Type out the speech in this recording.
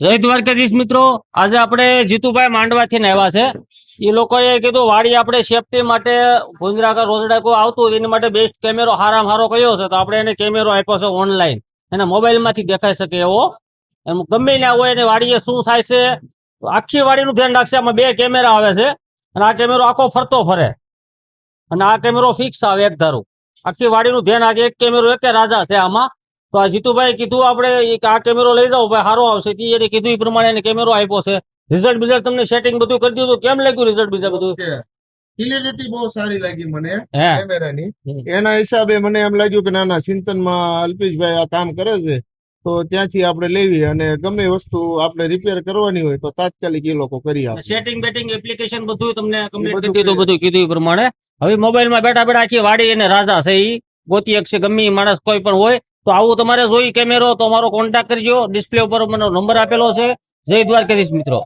જય દ્વારકાધીશ મિત્રો, આજે આપણે જીતુભાઈ માંડવાથી આવ્યા છે. એ લોકોએ કીધું વાડી આપણે સેફટી માટે ભુંજરાકા રોજડા કોઈ આવતું હોય એની માટે બેસ્ટ કેમેરો હારામાં હારો કયો છે, તો આપણે એને કેમેરો આપ્યો છે ઓનલાઈન. એના મોબાઈલ માંથી દેખાઈ શકે એવો. એમ ગમે ના હોય એને વાડીએ શું થાય છે આખી વાડીનું ધ્યાન રાખશે. આમાં 2 કેમેરા આવે છે અને આ કેમેરો આખો ફરતો ફરે અને આ કેમેરો ફિક્સ આવે એક ધારું. આખી વાડીનું ધ્યાન રાખે. એક કેમેરો એક રાજા છે આમાં. તો આ જીતુભાઈ કીધું આપણે આ કેમેરો લઈ જાઓ ભાઈ, સારો આવશે. એને કીધું એ પ્રમાણે એને કેમેરો આપ્યો છે. રિઝલ્ટ બીઝલ્ટ તમને સેટિંગ બધું કરી દીધું. કેમ લાગ્યું રિઝલ્ટ બીજા બધું? ક્લિયરિટી બહુ સારી લાગી મને હે કેમેરાની. એના હિસાબે મને એમ લાગ્યું કે નાના ચિંતનમાં અલ્પેશભાઈ આ કામ કરે છે, તો ત્યાંથી આપણે લેવી અને ગમે વસ્તુ આપણે રિપેર કરવાની હોય તો તાત્કાલિક એ લોકો કરી આપે. સેટિંગ બેટિંગ એપ્લિકેશન બધું તમને કમ્પ્લીટ કરી દીધું, બધું કીધું એ પ્રમાણે. હવે મોબાઈલમાં બેઠા બેઠા આખી વાડી એને રાજા છે ઈ ગોતી શકશે ગમે ઈ માણસ કોઈ પણ હોય. તો આવું તમારે જોઈ કેમેરો તો અમારો કોન્ટેક્ટ કરજો. ડિસ્પ્લે ઉપર મને નંબર આપેલો છે. જય દ્વારકાધીશ મિત્રો.